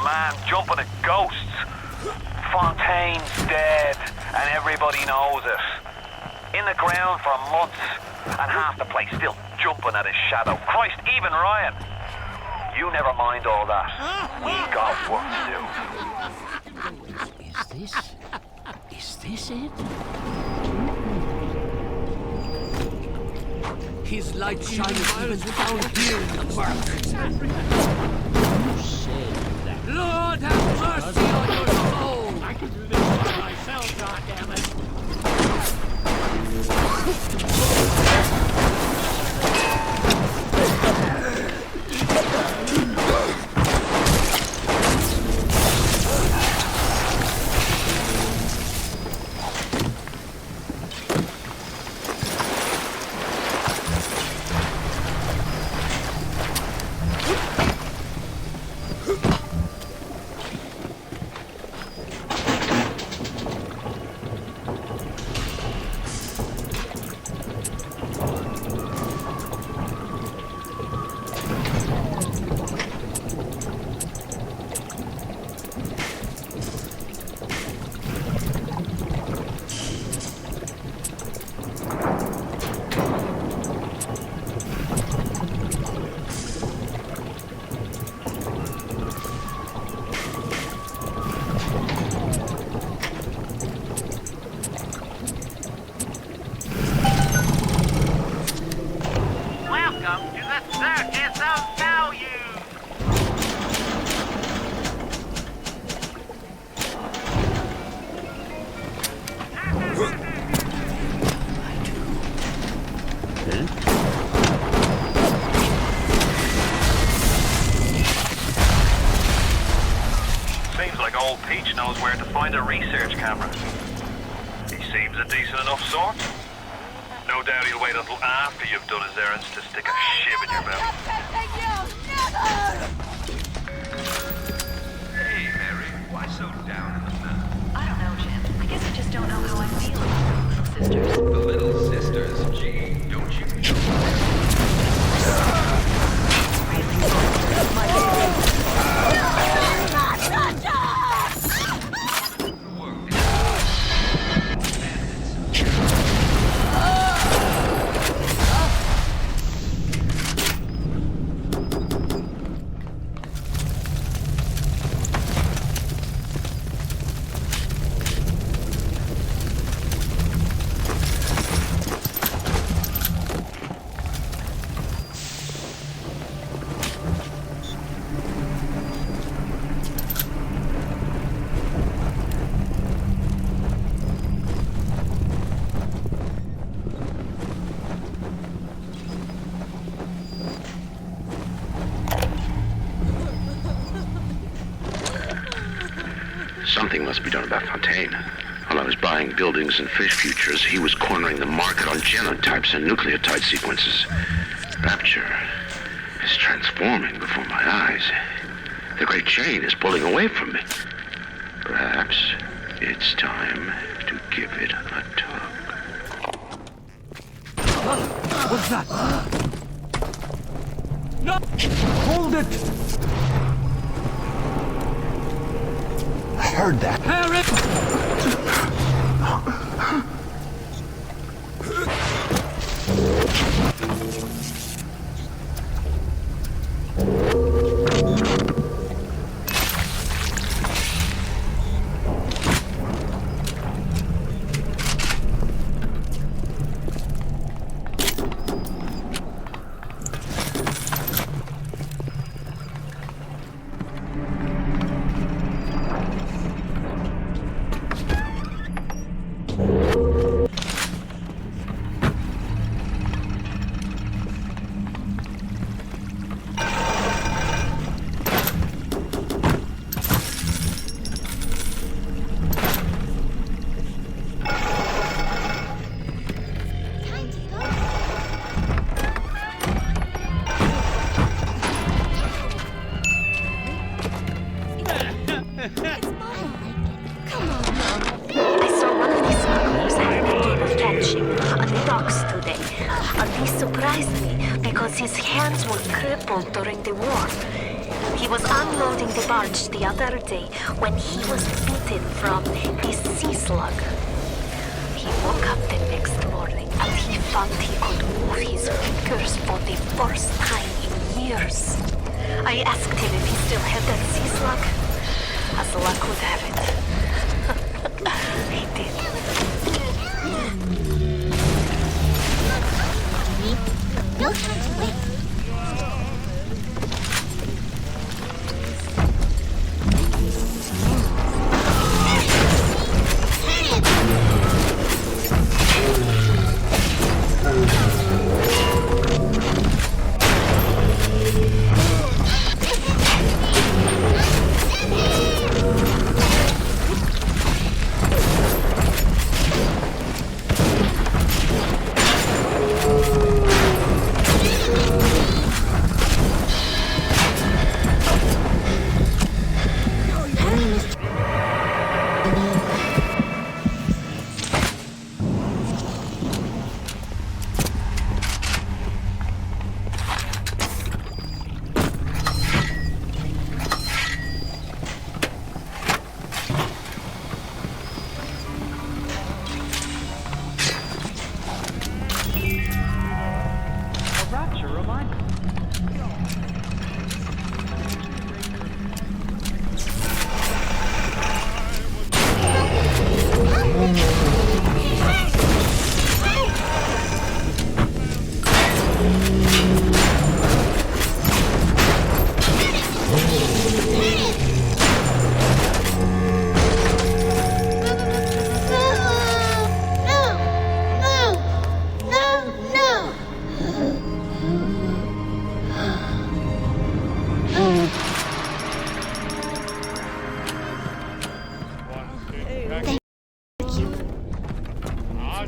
man jumping at ghosts. Fontaine's dead, and everybody knows it. In the ground for months, and half the place still jumping at his shadow. Christ, even Ryan. You never mind all that. We got work to do. Is this it? His light shines even down here in the murk. Who said that? Lord have mercy on your soul! I can do this by myself, goddammit. Old Peach knows where to find a research camera. He seems a decent enough sort. No doubt he'll wait until after you've done his errands to stick a shiv in your mouth. Hey, Mary, why so down in the mouth? I don't know, Jim. I guess I just don't know how I feel about the Little Sisters. The Little Sisters, gee, don't you know? Something must be done about Fontaine. While I was buying buildings and fish futures, he was cornering the market on genotypes and nucleotide sequences. Rapture is transforming before my eyes. The great chain is pulling away from me. Perhaps it's time to give it a tug. What's that? No! Hold it! I heard that. Harry! Surprised me because his hands were crippled during the war. He was unloading the barge the other day when he was bitten from a sea slug. He woke up the next morning and he found he could move his fingers for the first time in years. I asked him if he still had that sea slug. As luck would have it, he did.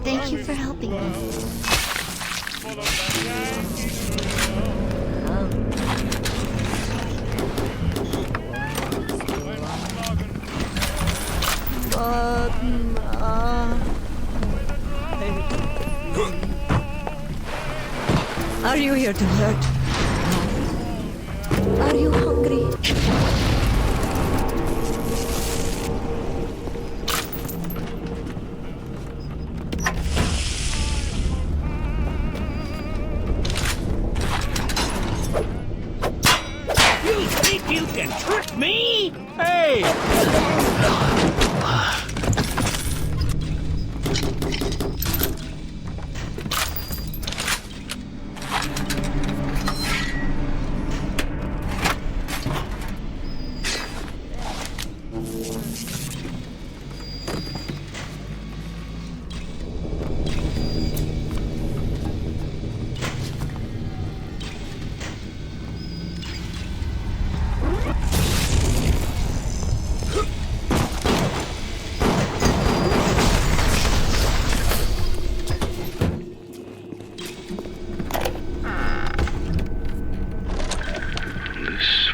Thank you for helping me. Are you here to hurt? Are you hungry? You think you can trick me? Hey!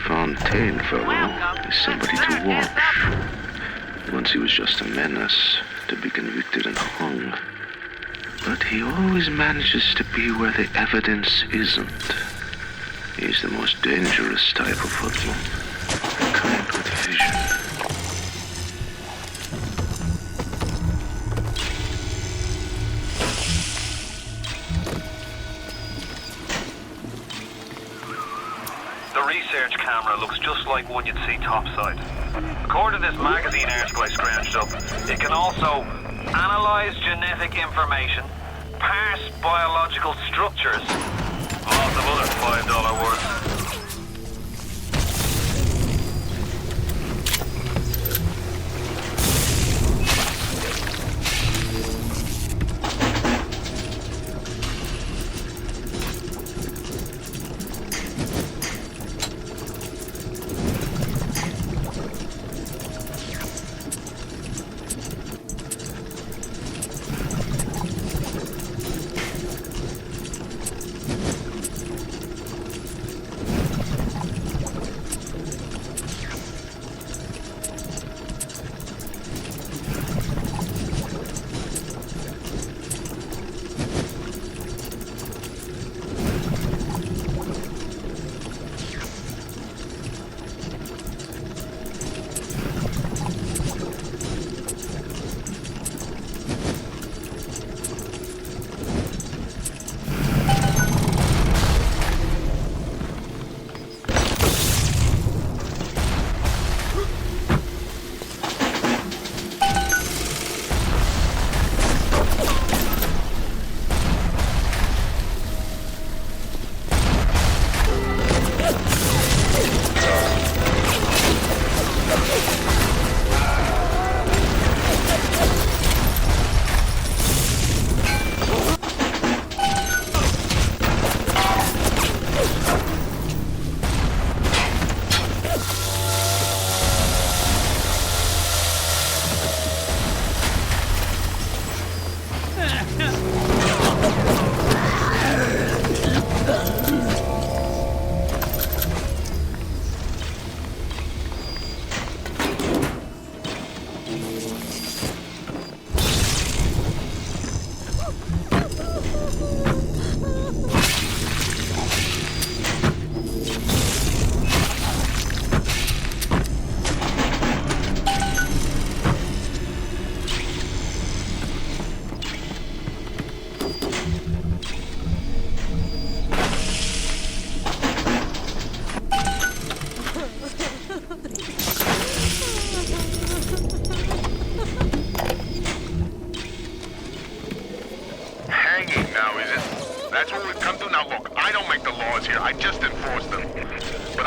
Fontaine fellow is somebody to watch. Once he was just a menace, to be convicted and hung. But he always manages to be where the evidence isn't. He's the most dangerous type of hoodlum. The kind with vision. The research camera looks just like one you'd see topside. According to this magazine article I scrounged up, it can also analyze genetic information, parse biological structures, lots of other $5 words.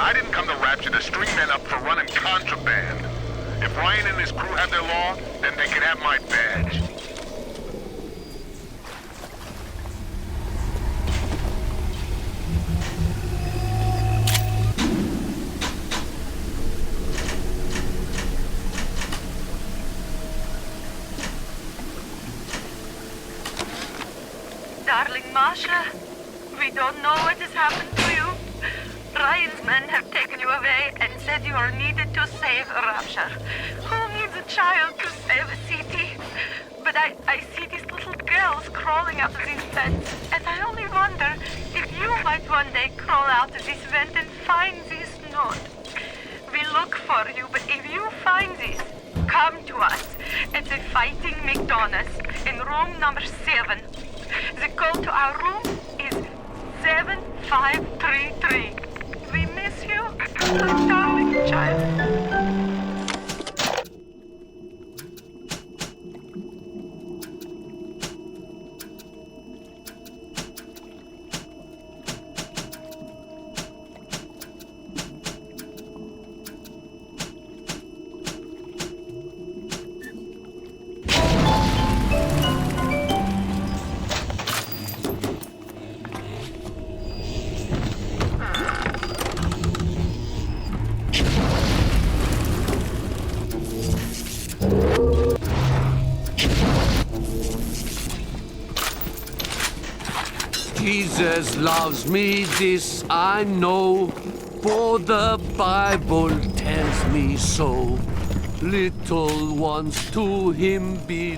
I didn't come to Rapture to string men up for running contraband. If Ryan and his crew have their law, then they can have my badge. Darling Masha, we don't know what has happened to you. Ryan's men have taken you away and said you are needed to save Rapture. Who needs a child to save a city? But I see these little girls crawling out of this vent, and I only wonder if you might one day crawl out of this vent and find this note. We look for you, but if you find this, come to us at the Fighting McDonald's in room number 7. The code to our room is 7533. We miss you, my darling child. Jesus loves me, this I know, for the Bible tells me so. Little ones to him belong.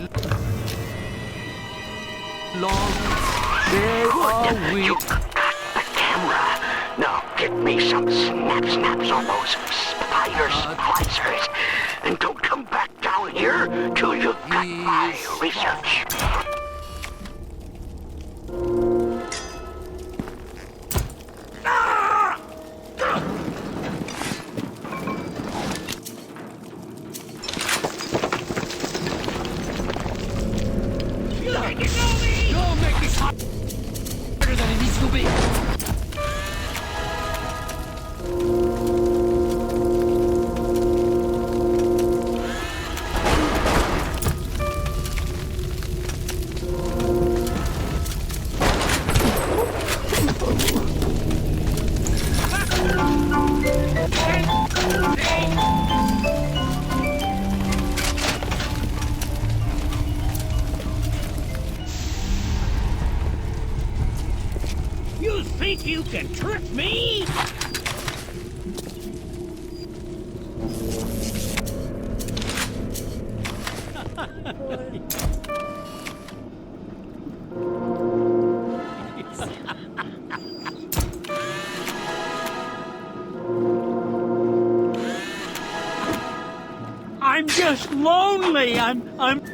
They are weak. You got the camera. Now get me some snaps on those splicers. And don't come back down here till you've got my research. You'll make this hot better than it needs to be. You think you can trick me? I'm just lonely. I'm lonely.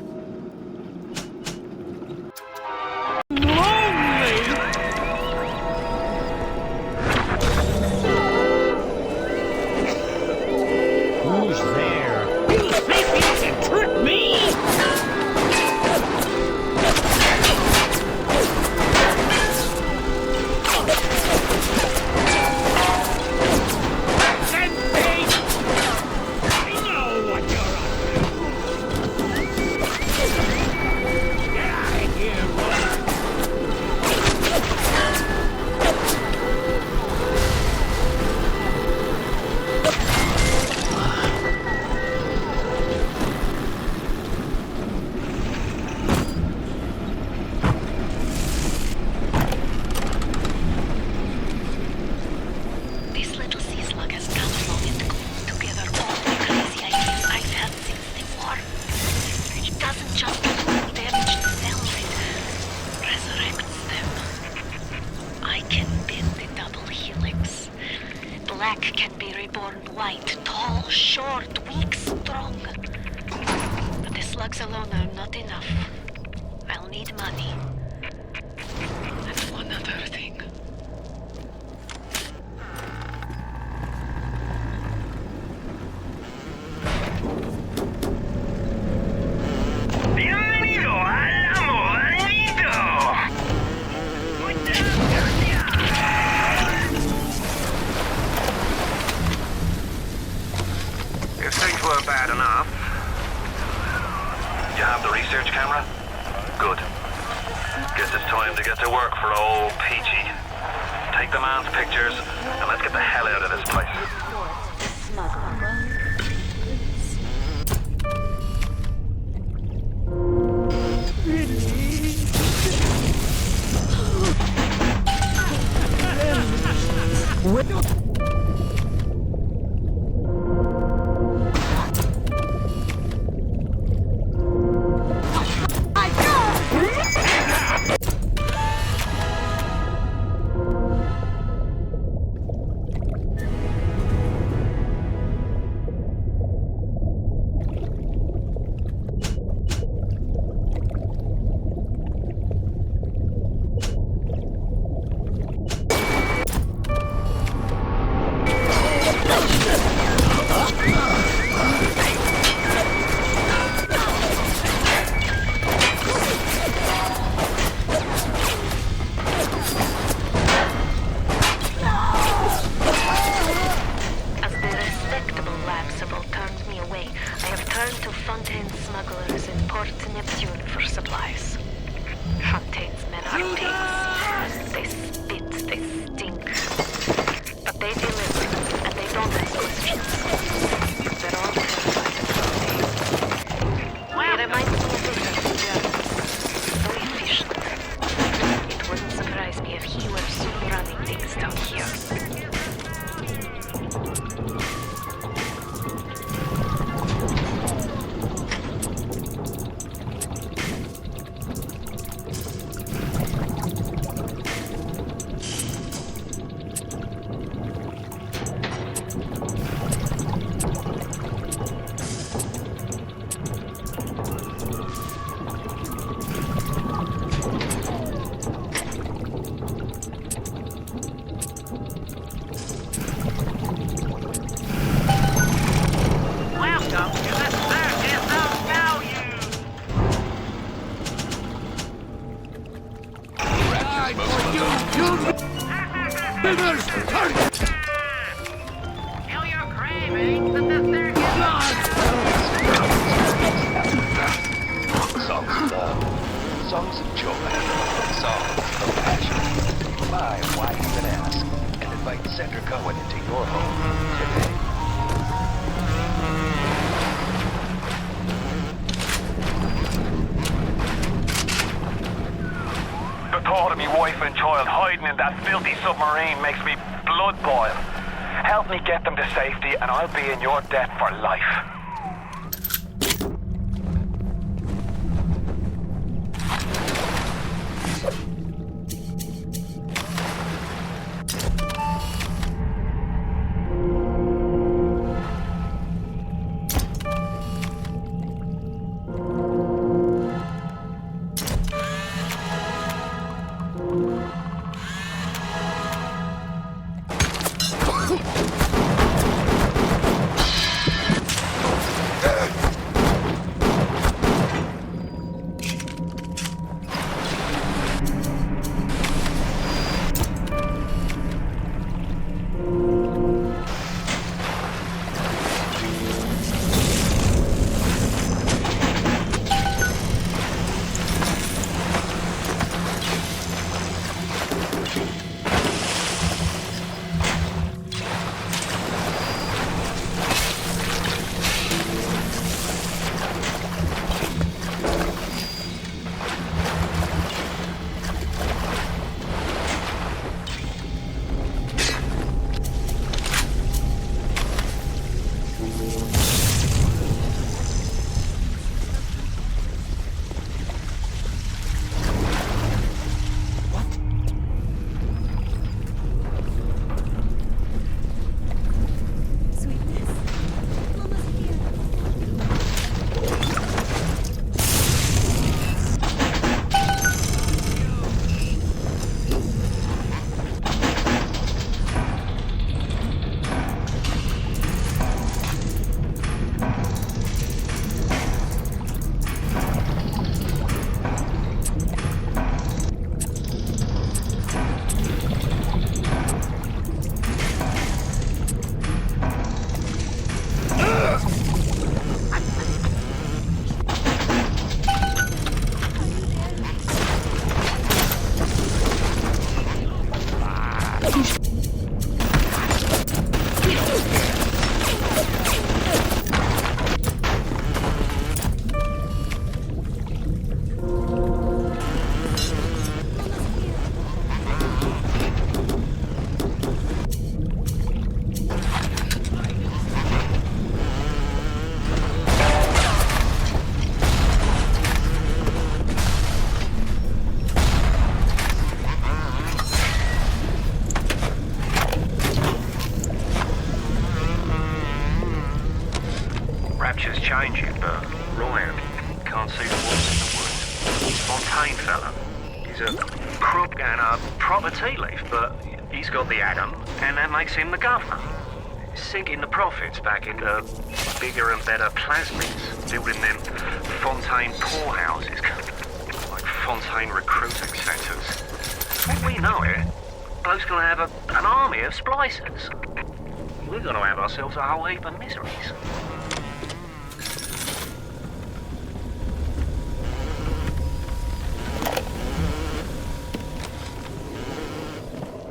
Who's there? You think you can trick me? I know what you're up to. Get out of here, Roy. This little sea slug has come along and glued together all the crazy ideas I've had since the war. It doesn't just damage the cells, it resurrects them. I can bend the double helix. Black can be reborn white, tall, short, weak, strong. But the slugs alone are not enough. I'll need money. And one other thing. Bienvenido al Amorito. enough. You have the research camera? Good. Guess it's time to get to work for old Peachy. Take the man's pictures, and let's get the hell out of this place. Submarine makes me blood boil. Help me get them to safety and I'll be in your debt for life. Rapture's changing, but Ryan can't see the woods in the woods. He's Fontaine fella. He's a crook and a proper tea leaf, but he's got the atom, and that makes him the governor. Sinking the profits back into bigger and better plasmids, building them Fontaine poorhouses, like Fontaine recruiting centres. When we know it, bloke's gonna have an army of splicers. We're gonna have ourselves a whole heap of miseries.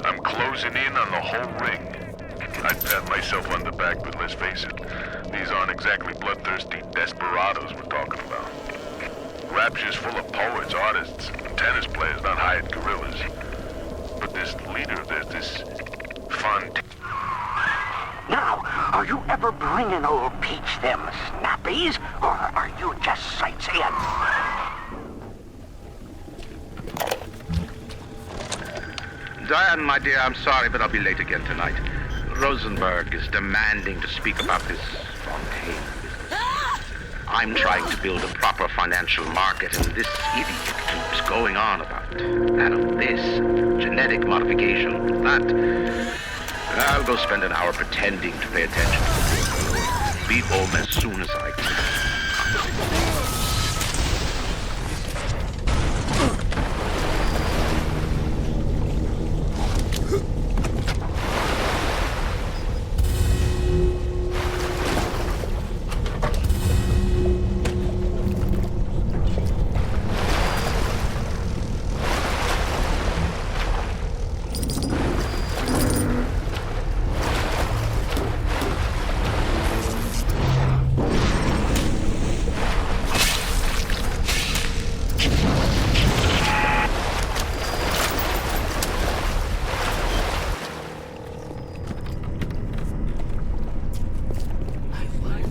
I'm closing in on the whole ring. I'd pat myself on the back, but let's face it, these aren't exactly bloodthirsty desperados we're talking about. Rapture's full of poets, artists, and tennis players, not hired gorillas. But this leader, there's this Fontaine. Now, are you ever bringing old Peach them snappies, or are you just sightseeing? Diane, my dear, I'm sorry, but I'll be late again tonight. Rosenberg is demanding to speak about this Fontaine business. I'm trying to build a proper financial market, and this idiot keeps going on about this genetic modification, that. I'll go spend an hour pretending to pay attention. Be home as soon as I can.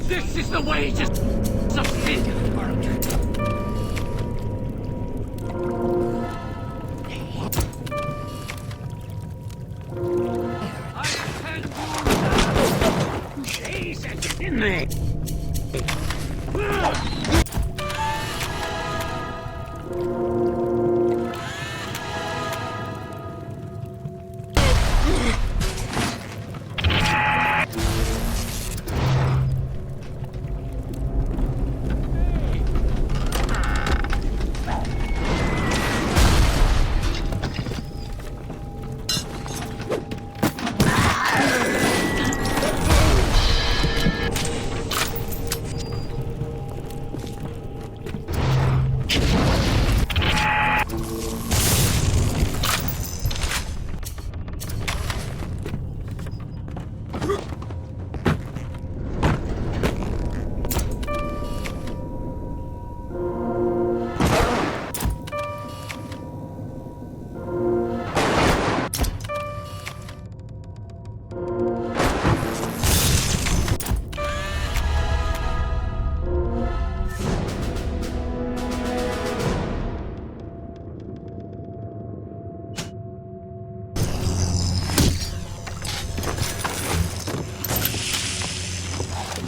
This is the way to succeed. Jesus, in me.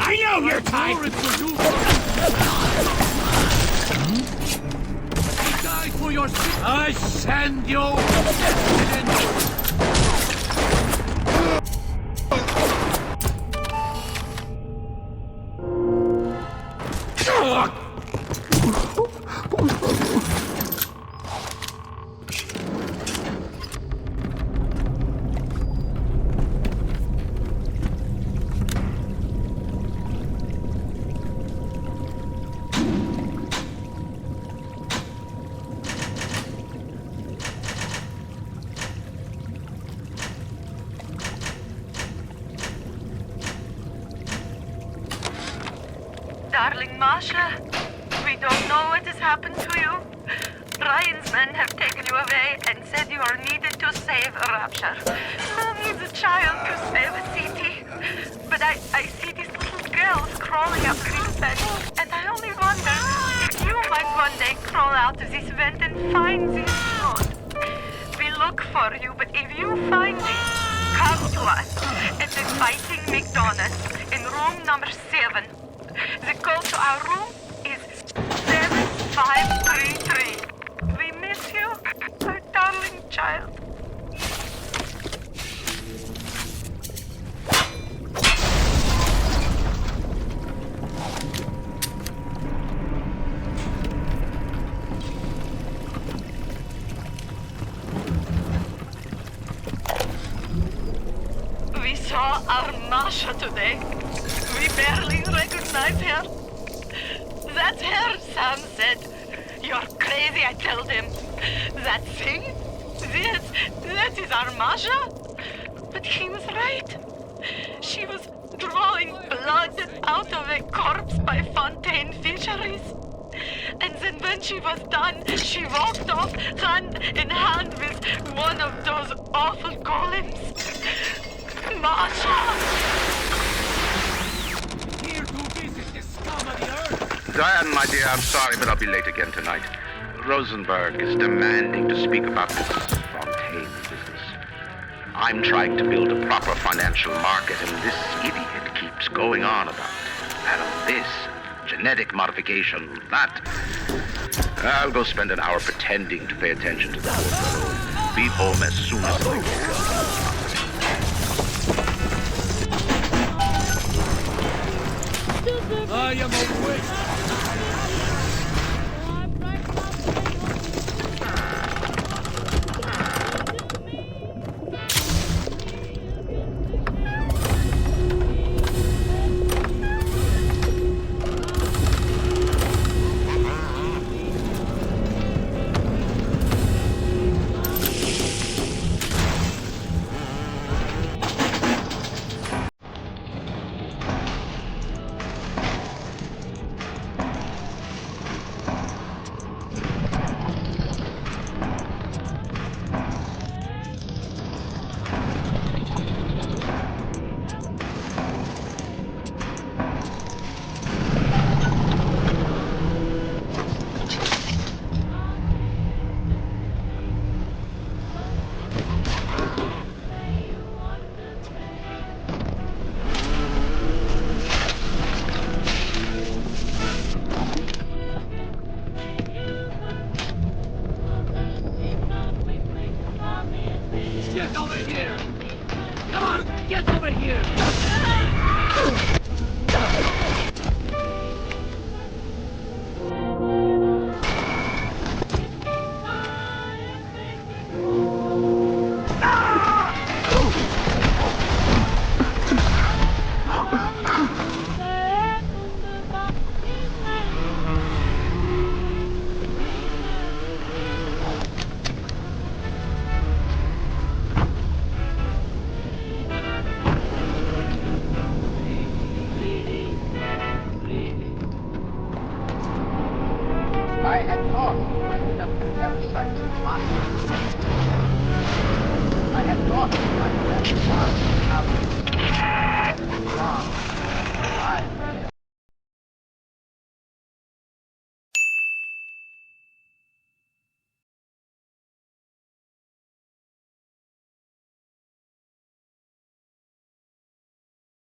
I know your type! I die for your sin! I send you! Darling Masha, we don't know what has happened to you. Ryan's men have taken you away and said you are needed to save Rapture. Who needs a child to save a city? But I see these little girls crawling up to this vent, and I only wonder if you might one day crawl out of this vent and find this road. We look for you, but if you find it, come to us at the Fighting McDonald's in room number 7. The Our room is 7533. We miss you, our darling child. We saw our Masha today. We barely recognize her. That's her, Sam said. You're crazy, I told him. That thing? That is our Masha? But he was right. She was drawing blood out of a corpse by Fontaine Fisheries. And then when she was done, she walked off hand in hand with one of those awful golems. Masha! Diane, my dear, I'm sorry, but I'll be late again tonight. Rosenberg is demanding to speak about this Fontaine business. I'm trying to build a proper financial market, and this idiot keeps going on about this, genetic modification, that. I'll go spend an hour pretending to pay attention to the poor fellow and be home as soon as I can. I am awake. Get over here! Come on, get over here! I had thought you might have parasites in mind. I had thought you might have